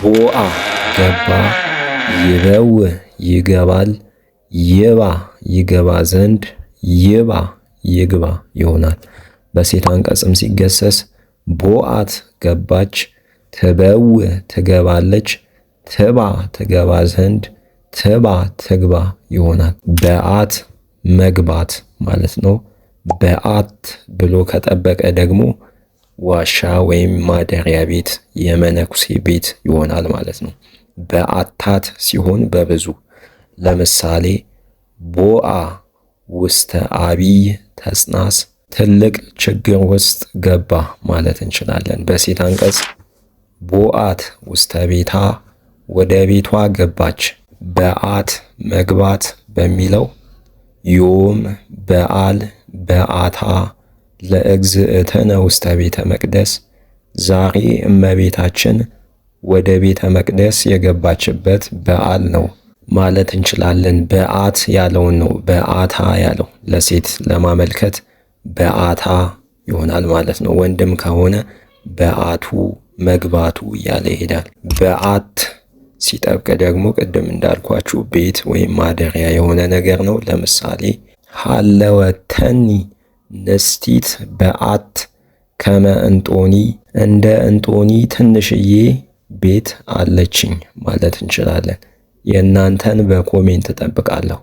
ቦአ ገባ፣ ይበው ይገባል፣ ይባ ይገባ ዘንድ፣ ይባ ይግባ ይሆናል። በሴት አንቀጽም ሲገሰስ ቦአት ገባች፣ ትበው ትገባለች፣ ትባ ትገባ ዘንድ፣ ትባ ትግባ ይሆናል። በአት መግባት ማለት ነው። በአት ብሎ ከጠበቀ ደግሞ ዋሻ ወይም ማደሪያ ቤት፣ የመነኩሴ ቤት ይሆናል ማለት ነው። በአታት ሲሆን በብዙ ለምሳሌ ቦአ ውስተ አቢይ ተጽናስ፣ ትልቅ ችግር ውስጥ ገባ ማለት እንችላለን። በሴት አንቀጽ ቦአት ውስተ ቤታ ወደ ቤቷ ገባች። በአት መግባት በሚለው ዮም በዓል በአታ ለእግዝእትነ ውስተ ቤተ መቅደስ፣ ዛሬ እመቤታችን ወደ ቤተ መቅደስ የገባችበት በዓል ነው ማለት እንችላለን። በአት ያለውን ነው በአታ ያለው ለሴት ለማመልከት በአታ ይሆናል ማለት ነው። ወንድም ከሆነ በአቱ መግባቱ እያለ ይሄዳል። በአት ሲጠብቅ ደግሞ ቅድም እንዳልኳችሁ ቤት ወይም ማደሪያ የሆነ ነገር ነው። ለምሳሌ ሀለወተኒ ንስቲት በአት ከመ እንጦኒ፣ እንደ እንጦኒ ትንሽዬ ቤት አለችኝ ማለት እንችላለን። የእናንተን በኮሜንት እጠብቃለሁ።